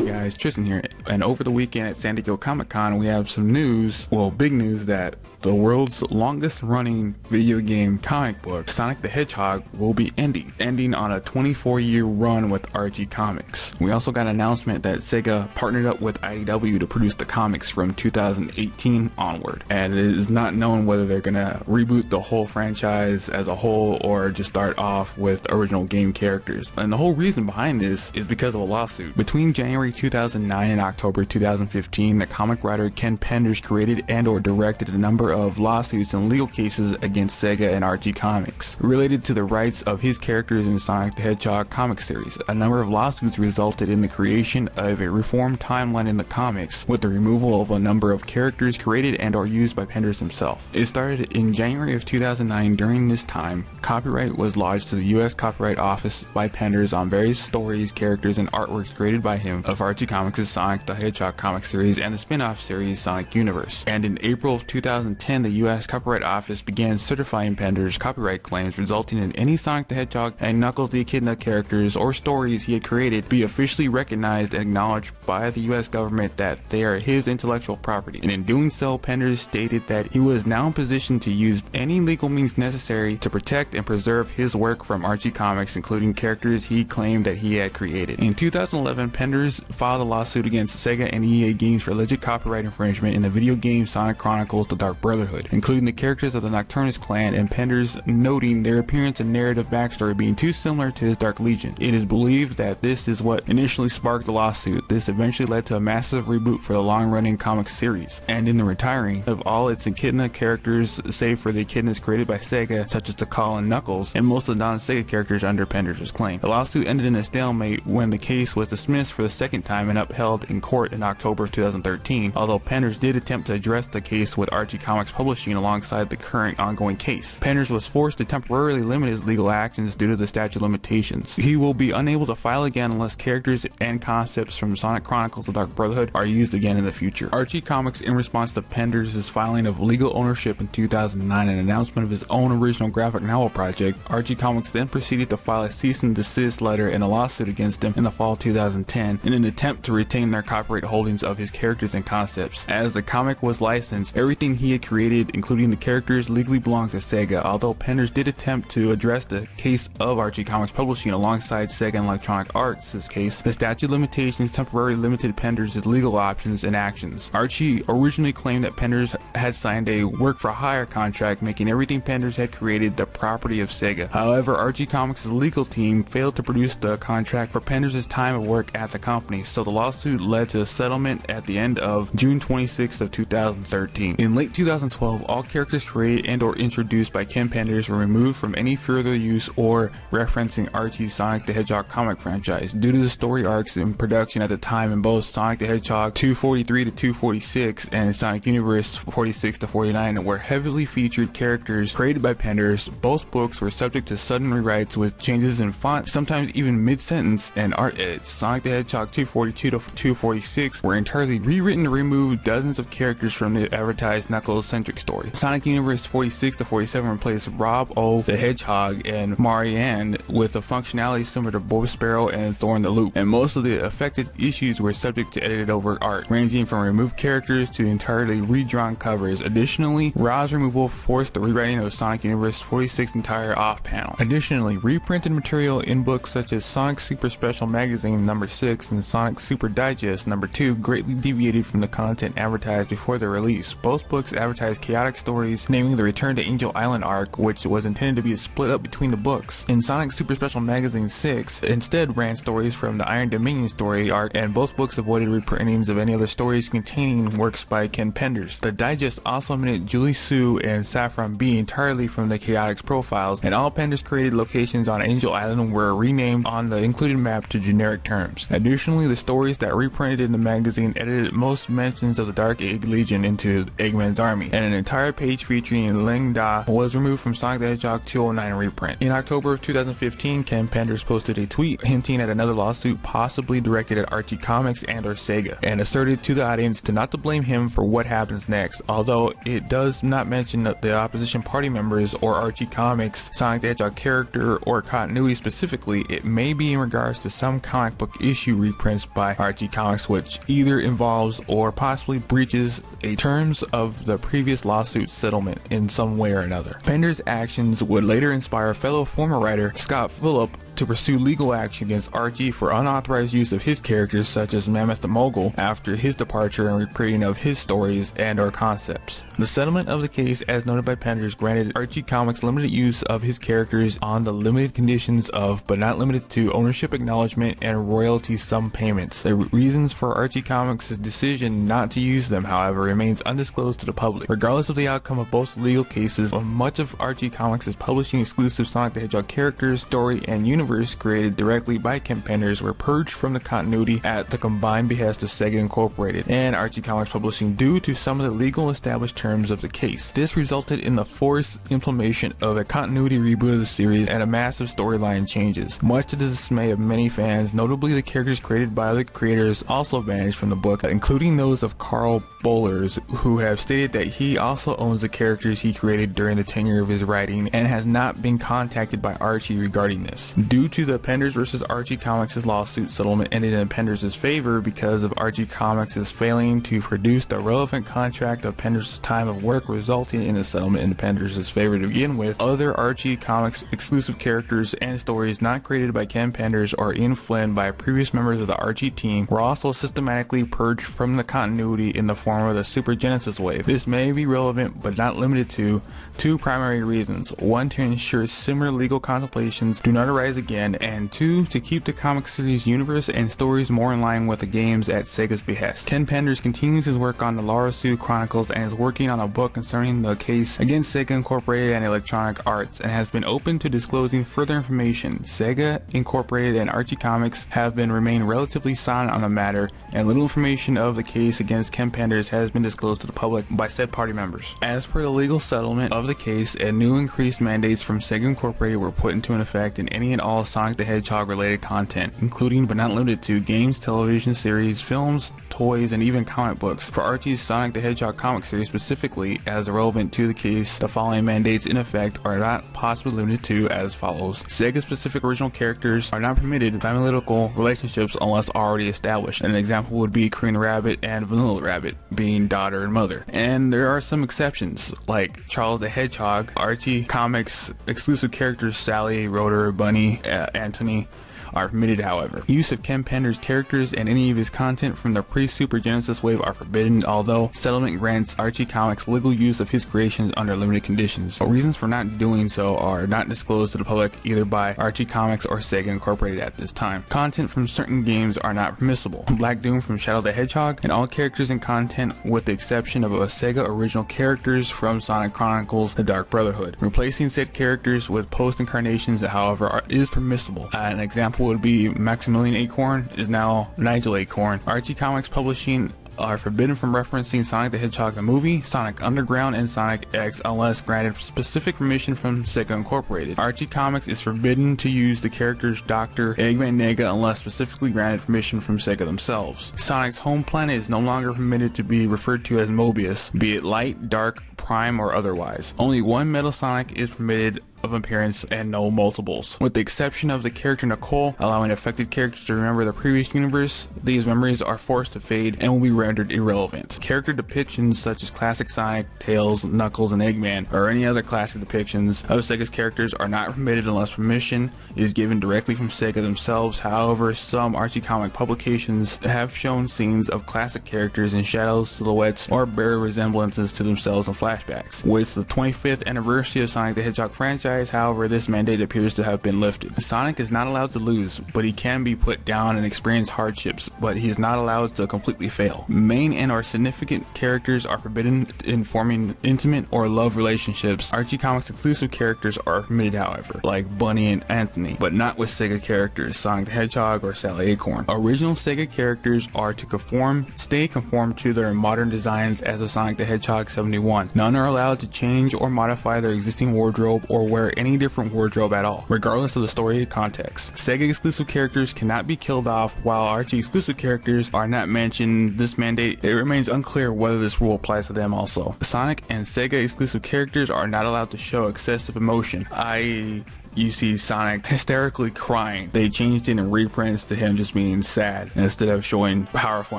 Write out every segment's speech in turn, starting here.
guys, Tristan here, and over the weekend at San Diego Comic-Con we have some news, well, big news, that the world's longest running video game comic book, Sonic the Hedgehog, will be ending on a 24-year run with Archie Comics. We also got an announcement that Sega partnered up with IDW to produce the comics from 2018 onward, and it is not known whether they're gonna reboot the whole franchise as a whole or just start off with original game characters. And the whole reason behind this is because of a lawsuit. Between January 2009 and October 2015, the comic writer Ken Penders created and or directed a number of lawsuits and legal cases against Sega and Archie Comics related to the rights of his characters in Sonic the Hedgehog comic series. A number of lawsuits resulted in the creation of a reformed timeline in the comics, with the removal of a number of characters created and or used by Penders himself. It started in January of 2009. During this time, copyright was lodged to the U.S. Copyright Office by Penders on various stories, characters, and artworks created by him of Archie Comics' Sonic the Hedgehog comic series and the spin-off series Sonic Universe. And in April of 2010, the U.S. Copyright Office began certifying Penders' copyright claims, resulting in any Sonic the Hedgehog and Knuckles the Echidna characters or stories he had created be officially recognized and acknowledged by the U.S. government that they are his intellectual property. And in doing so, Penders stated that he was now in position to use any legal means necessary to protect and preserve his work from Archie Comics, including characters he claimed that he had created. In 2011, Penders filed a lawsuit against Sega and EA Games for alleged copyright infringement in the video game Sonic Chronicles: The Dark Brotherhood, including the characters of the Nocturnus clan, and Penders noting their appearance and narrative backstory being too similar to his Dark Legion. It is believed that this is what initially sparked the lawsuit. This eventually led to a massive reboot for the long-running comic series, and in the retiring of all its Echidna characters save for the Echidnas created by Sega, such as Tikal and Knuckles, and most of the non-Sega characters under Penders' claim. The lawsuit ended in a stalemate when the case was dismissed for the second time and upheld in court in October of 2013, although Penders did attempt to address the case with Archie Comics Publishing alongside the current ongoing case. Penders was forced to temporarily limit his legal actions due to the statute of limitations. He will be unable to file again unless characters and concepts from Sonic Chronicles: The Dark Brotherhood are used again in the future. Archie Comics, in response to Penders' filing of legal ownership in 2009 and announcement of his own original graphic novel project, Archie Comics then proceeded to file a cease and desist letter and a lawsuit against him in the fall of 2010 in an attempt to retain their copyright holdings of his characters and concepts. As the comic was licensed, everything he had created, including the characters, legally belonged to Sega, although Penders did attempt to address the case of Archie Comics Publishing alongside Sega and Electronic Arts' case. The statute of limitations temporarily limited Penders' legal options and actions. Archie originally claimed that Penders had signed a work-for-hire contract, making everything Penders had created the property of Sega. However, Archie Comics' legal team failed to produce the contract for Penders' time of work at the company, so the lawsuit led to a settlement at the end of June 26th of 2013. In late 2012, all characters created and or introduced by Ken Penders were removed from any further use or referencing Archie's Sonic the Hedgehog comic franchise due to the story arcs in production at the time in both Sonic the Hedgehog 243 to 246 and Sonic Universe 46 to 49 were heavily featured characters created by Penders. Both books were subject to sudden rewrites with changes in font, sometimes even mid-sentence, and art edits. Sonic the Hedgehog 242 to 246 were entirely rewritten to remove dozens of characters from the advertised Knuckles-centric story. Sonic Universe 46 to 47 replaced Rob O, the Hedgehog, and Marianne with a functionality similar to Bob Sparrow and Thorn the Loop, and most of the affected issues were subject to edited over art, ranging from removed characters to entirely redrawn covers. Additionally, Rob's removal forced the rewriting of Sonic Universe 46 entire off-panel. Additionally, reprinted material in books such as Sonic Super Special Magazine number 6 and Sonic Super Digest number 2 greatly deviated from the content advertised before their release. Both books advertised chaotic stories, namely the Return to Angel Island arc, which was intended to be a split up between the books. In Sonic Super Special Magazine 6, instead ran stories from the Iron Dominion story arc, and both books avoided reprintings of any other stories containing works by Ken Penders. The Digest also omitted Julie Sue and Saffron B entirely from the Chaotix profiles, and all Penders created locations on Angel Island were renamed on the included map to generic terms. Additionally, the stories that reprinted in the magazine edited most mentions of the Dark Egg Legion into Eggman's army. army, and an entire page featuring Ling Da was removed from Sonic the Hedgehog 209 reprint. In October of 2015, Ken Penders posted a tweet hinting at another lawsuit possibly directed at Archie Comics and or Sega, and asserted to the audience to not to blame him for what happens next, although it does not mention the opposition party members or Archie Comics, Sonic the Hedgehog character, or continuity specifically. It may be in regards to some comic book issue reprints by Archie Comics which either involves or possibly breaches a terms of the previous lawsuit settlement in some way or another. Penders' actions would later inspire fellow former writer Scott Phillip to pursue legal action against Archie for unauthorized use of his characters such as Mammoth the Mogul after his departure and reprinting of his stories and or concepts. The settlement of the case, as noted by Penders, granted Archie Comics limited use of his characters on the limited conditions of, but not limited to, ownership acknowledgement and royalty sum payments. The reasons for Archie Comics' decision not to use them, however, remains undisclosed to the public. Regardless of the outcome of both legal cases, much of Archie Comics is publishing exclusive Sonic the Hedgehog characters, story, and universe created directly by Ken Penders were purged from the continuity at the combined behest of Sega Incorporated and Archie Comics Publishing due to some of the legal established terms of the case. This resulted in the forced implementation of a continuity reboot of the series and a massive storyline changes. Much to the dismay of many fans, notably the characters created by the creators also vanished from the book, including those of Carl Bollers, who have stated that he also owns the characters he created during the tenure of his writing and has not been contacted by Archie regarding this. Due to the Penders vs. Archie Comics' lawsuit settlement ended in Penders' favor because of Archie Comics' failing to produce the relevant contract of Penders' time of work, resulting in a settlement in Penders' favor to begin with. Other Archie Comics exclusive characters and stories not created by Ken Penders or Ian Flynn by previous members of the Archie team were also systematically purged from the continuity in the form of the Super Genesis wave. This may be relevant but not limited to two primary reasons: one, to ensure similar legal contemplations do not arise again, and two, to keep the comic series universe and stories more in line with the games at Sega's behest. Ken Penders continues his work on the Lawsuit Chronicles and is working on a book concerning the case against Sega Incorporated and Electronic Arts, and has been open to disclosing further information. Sega Incorporated and Archie Comics have been remained relatively silent on the matter, and little information of the case against Ken Penders has been disclosed to the public by said party members. As per the legal settlement of the case, and new increased mandates from Sega Incorporated were put into effect in any and all Sonic the Hedgehog related content, including but not limited to games, television series, films, toys, and even comic books. For Archie's Sonic the Hedgehog comic series specifically, as relevant to the case, the following mandates in effect are not possibly limited to as follows: Sega specific original characters are not permitted in familial relationships unless already established. An example would be Korean Rabbit and Vanilla Rabbit being daughter and mother. And there are some exceptions, like Charles the Hedgehog, Archie Comics exclusive characters Sally, Rotor, Bunny, Anthony are permitted. However, use of Ken Penders' characters and any of his content from the pre-Super Genesis wave are forbidden, although settlement grants Archie Comics legal use of his creations under limited conditions. Reasons for not doing so are not disclosed to the public either by Archie Comics or Sega Incorporated at this time. Content from certain games are not permissible. Black Doom from Shadow the Hedgehog, and all characters and content with the exception of a Sega original characters from Sonic Chronicles The Dark Brotherhood. Replacing said characters with post-incarnations, however, is permissible. An example would be Maximilian Acorn is now Nigel Acorn. Archie Comics Publishing are forbidden from referencing Sonic the Hedgehog the movie, Sonic Underground, and Sonic X unless granted specific permission from Sega Incorporated. Archie Comics is forbidden to use the characters Dr. Eggman Nega unless specifically granted permission from Sega themselves. Sonic's home planet is no longer permitted to be referred to as Mobius, be it light, dark, prime, or otherwise. Only one Metal Sonic is permitted of appearance and no multiples. With the exception of the character Nicole, allowing affected characters to remember the previous universe, these memories are forced to fade and will be rendered irrelevant. Character depictions such as classic Sonic, Tails, Knuckles, and Eggman, or any other classic depictions of Sega's characters are not permitted unless permission is given directly from Sega themselves. However, some Archie comic publications have shown scenes of classic characters in shadows, silhouettes, or bare resemblances to themselves in flashbacks. With the 25th anniversary of Sonic the Hedgehog franchise franchise, however, this mandate appears to have been lifted. Sonic is not allowed to lose, but he can be put down and experience hardships, but he is not allowed to completely fail. Main and or significant characters are forbidden in forming intimate or love relationships. Archie Comics exclusive characters are permitted, however, like Bunny and Anthony, but not with Sega characters, Sonic the Hedgehog or Sally Acorn. Original Sega characters are to stay conform to their modern designs as of Sonic the Hedgehog 71. None are allowed to change or modify their existing wardrobe or wear any different wardrobe at all, regardless of the story or context. Sega exclusive characters cannot be killed off, while Archie exclusive characters are not mentioned. This mandate, it remains unclear whether this rule applies to them also. Sonic and Sega exclusive characters are not allowed to show excessive emotion, i.e., you see Sonic hysterically crying. They changed it in reprints to him just being sad instead of showing powerful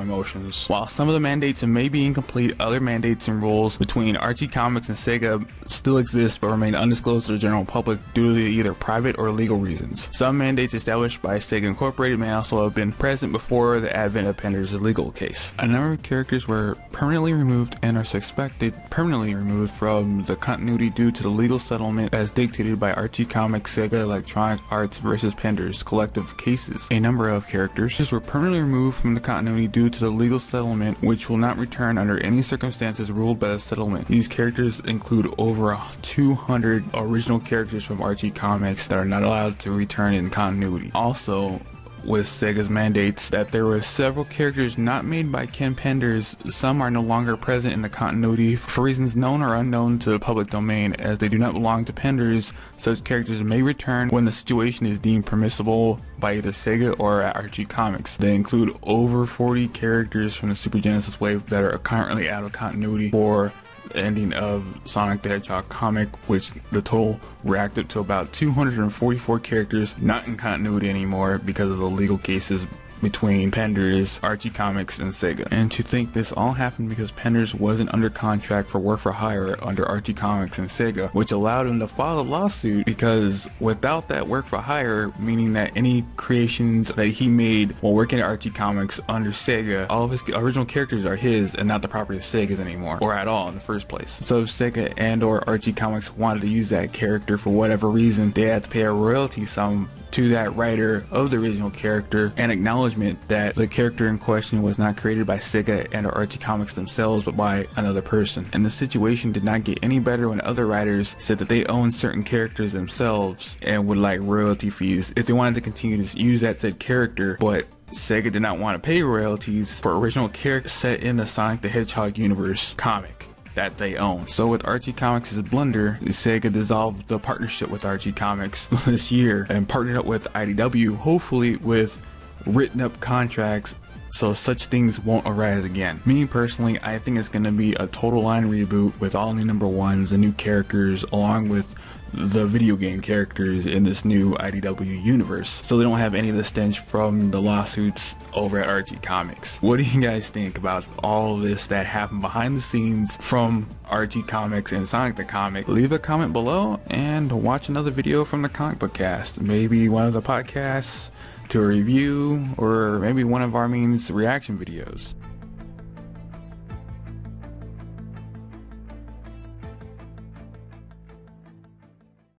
emotions. While some of the mandates may be incomplete, other mandates and rules between Archie Comics and Sega still exist but remain undisclosed to the general public due to either private or legal reasons. Some mandates established by Sega Incorporated may also have been present before the advent of Penders' legal case. A number of characters were permanently removed and are suspected permanently removed from the continuity due to the legal settlement as dictated by Archie Comics Sega Electronic Arts vs. Penders collective cases. A number of characters were permanently removed from the continuity due to the legal settlement, which will not return under any circumstances ruled by the settlement. These characters include over 200 original characters from Archie Comics that are not allowed to return in continuity. Also, with Sega's mandates, that there were several characters not made by Ken Penders. Some are no longer present in the continuity for reasons known or unknown to the public domain, as they do not belong to Penders. Such characters may return when the situation is deemed permissible by either Sega or Archie Comics. They include over 40 characters from the Super Genesis wave that are currently out of continuity for ending of Sonic the Hedgehog comic, which the total reacted to about 244 characters not in continuity anymore because of the legal cases between Penders, Archie Comics, and Sega. And to think this all happened because Penders wasn't under contract for work for hire under Archie Comics and Sega, which allowed him to file a lawsuit, because without that work for hire, meaning that any creations that he made while working at Archie Comics under Sega, all of his original characters are his and not the property of Sega's anymore, or at all in the first place. So if Sega and or Archie Comics wanted to use that character for whatever reason, they had to pay a royalty sum to that writer of the original character, and acknowledgement that the character in question was not created by Sega and or Archie Comics themselves, but by another person. And the situation did not get any better when other writers said that they owned certain characters themselves and would like royalty fees if they wanted to continue to use that said character, but Sega did not want to pay royalties for original characters set in the Sonic the Hedgehog universe comic that they own. So with Archie Comics' blunder, Sega dissolved the partnership with Archie Comics this year and partnered up with IDW, hopefully with written up contracts so such things won't arise again. Me personally, I think it's going to be a total line reboot with all new number ones and new characters along with the video game characters in this new IDW universe, so they don't have any of the stench from the lawsuits over at Archie Comics. What do you guys think about all of this that happened behind the scenes from Archie Comics and Sonic the Comic? Leave a comment below and watch another video from the Comic Book Cast, maybe one of the podcasts to a review, or maybe one of Armin's reaction videos.